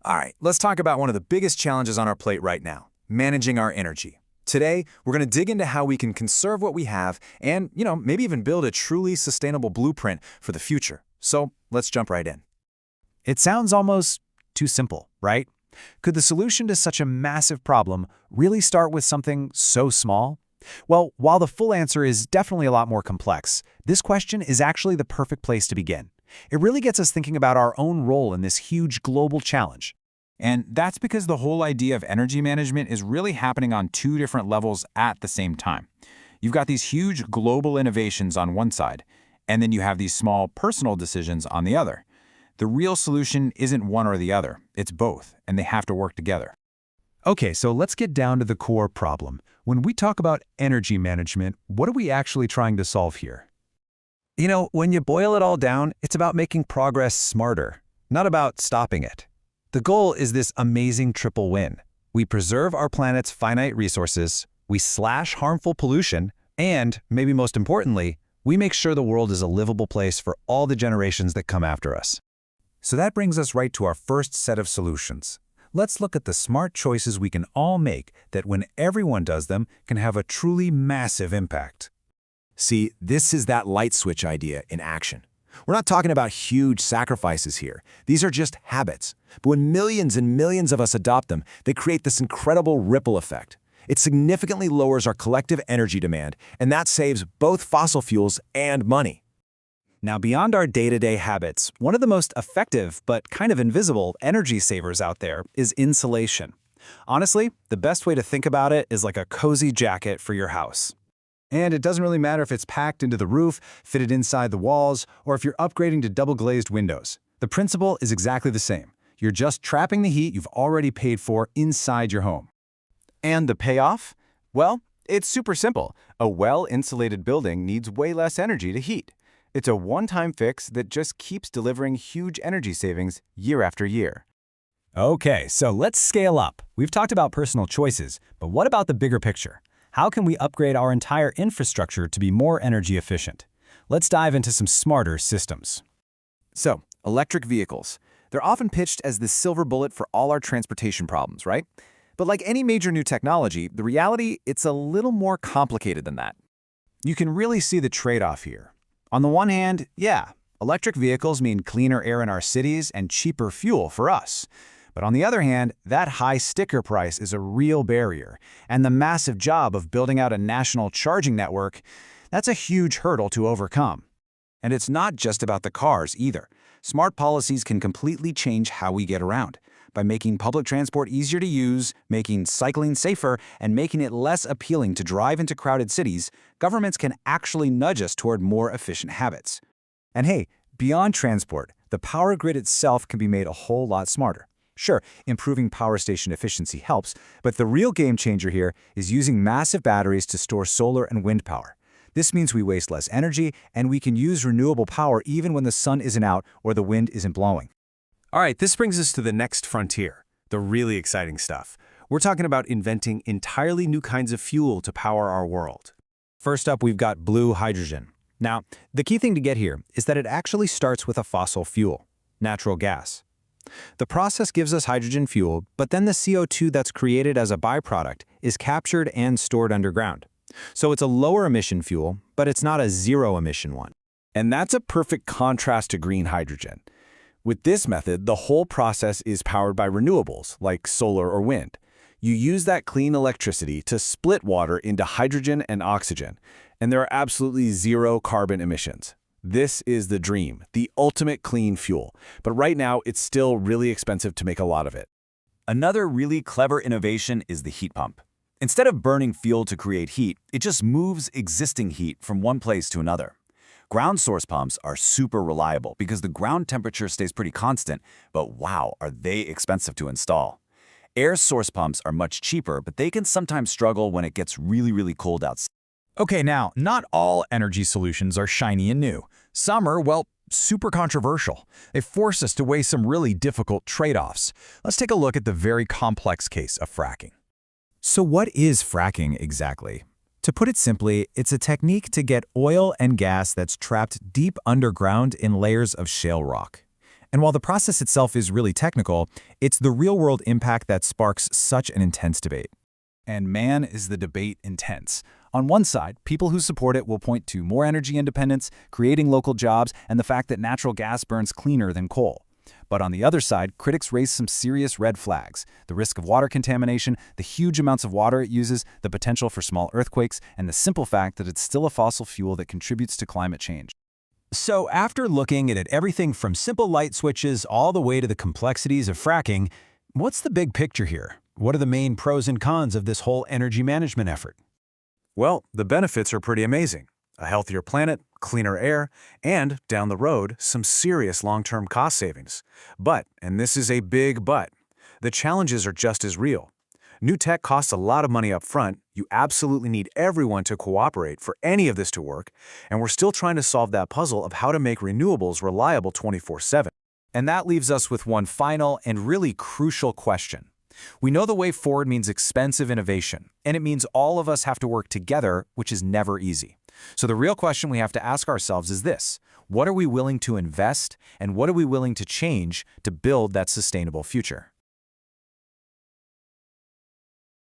All right, let's talk about one of the biggest challenges on our plate right now, managing our energy. Today, we're going to dig into how we can conserve what we have and, maybe even build a truly sustainable blueprint for the future. So let's jump right in. It sounds almost too simple, right? Could the solution to such a massive problem really start with something so small? Well, while the full answer is definitely a lot more complex, this question is actually the perfect place to begin. It really gets us thinking about our own role in this huge global challenge. And that's because the whole idea of energy management is really happening on two different levels at the same time. You've got these huge global innovations on one side, and then you have these small personal decisions on the other. The real solution isn't one or the other, it's both, and they have to work together. Okay, so let's get down to the core problem. When we talk about energy management, what are we actually trying to solve here? When you boil it all down, it's about making progress smarter, not about stopping it. The goal is this amazing triple win. We preserve our planet's finite resources, we slash harmful pollution, and, maybe most importantly, we make sure the world is a livable place for all the generations that come after us. So that brings us right to our first set of solutions. Let's look at the smart choices we can all make that, when everyone does them, can have a truly massive impact. See, this is that light switch idea in action. We're not talking about huge sacrifices here. These are just habits. But when millions and millions of us adopt them, they create this incredible ripple effect. It significantly lowers our collective energy demand, and that saves both fossil fuels and money. Now, beyond our day-to-day habits, one of the most effective but kind of invisible energy savers out there is insulation. Honestly, the best way to think about it is like a cozy jacket for your house. And it doesn't really matter if it's packed into the roof, fitted inside the walls, or if you're upgrading to double-glazed windows. The principle is exactly the same. You're just trapping the heat you've already paid for inside your home. And the payoff? Well, it's super simple. A well-insulated building needs way less energy to heat. It's a one-time fix that just keeps delivering huge energy savings year after year. Okay, so let's scale up. We've talked about personal choices, but what about the bigger picture? How can we upgrade our entire infrastructure to be more energy efficient? Let's dive into some smarter systems. So, electric vehicles. They're often pitched as the silver bullet for all our transportation problems, right? But like any major new technology, the reality, it's a little more complicated than that. You can really see the trade-off here. On the one hand, yeah, electric vehicles mean cleaner air in our cities and cheaper fuel for us. But on the other hand, that high sticker price is a real barrier, and the massive job of building out a national charging network, that's a huge hurdle to overcome. And it's not just about the cars either. Smart policies can completely change how we get around. By making public transport easier to use, making cycling safer, and making it less appealing to drive into crowded cities, governments can actually nudge us toward more efficient habits. And hey, beyond transport, the power grid itself can be made a whole lot smarter. Sure, improving power station efficiency helps, but the real game changer here is using massive batteries to store solar and wind power. This means we waste less energy, and we can use renewable power even when the sun isn't out or the wind isn't blowing. All right, this brings us to the next frontier, the really exciting stuff. We're talking about inventing entirely new kinds of fuel to power our world. First up, we've got blue hydrogen. Now, the key thing to get here is that it actually starts with a fossil fuel, natural gas. The process gives us hydrogen fuel, but then the CO2 that's created as a byproduct is captured and stored underground. So it's a lower emission fuel, but it's not a zero emission one. And that's a perfect contrast to green hydrogen. With this method, the whole process is powered by renewables, like solar or wind. You use that clean electricity to split water into hydrogen and oxygen, and there are absolutely zero carbon emissions. This is the dream, the ultimate clean fuel, but right now it's still really expensive to make a lot of it. Another really clever innovation is the heat pump. Instead of burning fuel to create heat, it just moves existing heat from one place to another. Ground source pumps are super reliable because the ground temperature stays pretty constant, but wow, are they expensive to install. Air source pumps are much cheaper, but they can sometimes struggle when it gets really cold outside. Okay, now, not all energy solutions are shiny and new. Some are, well, super controversial. They force us to weigh some really difficult trade-offs. Let's take a look at the very complex case of fracking. So what is fracking exactly? To put it simply, it's a technique to get oil and gas that's trapped deep underground in layers of shale rock. And while the process itself is really technical, it's the real-world impact that sparks such an intense debate. And man, is the debate intense. On one side, people who support it will point to more energy independence, creating local jobs, and the fact that natural gas burns cleaner than coal. But on the other side, critics raise some serious red flags: the risk of water contamination, the huge amounts of water it uses, the potential for small earthquakes, and the simple fact that it's still a fossil fuel that contributes to climate change. So after looking at everything from simple light switches all the way to the complexities of fracking, what's the big picture here? What are the main pros and cons of this whole energy management effort? Well, the benefits are pretty amazing. A healthier planet, cleaner air, and, down the road, some serious long-term cost savings. But, and this is a big but, the challenges are just as real. New tech costs a lot of money up front, you absolutely need everyone to cooperate for any of this to work, and we're still trying to solve that puzzle of how to make renewables reliable 24/7. And that leaves us with one final and really crucial question. We know the way forward means expensive innovation, and it means all of us have to work together, which is never easy. So the real question we have to ask ourselves is this: what are we willing to invest, and what are we willing to change to build that sustainable future?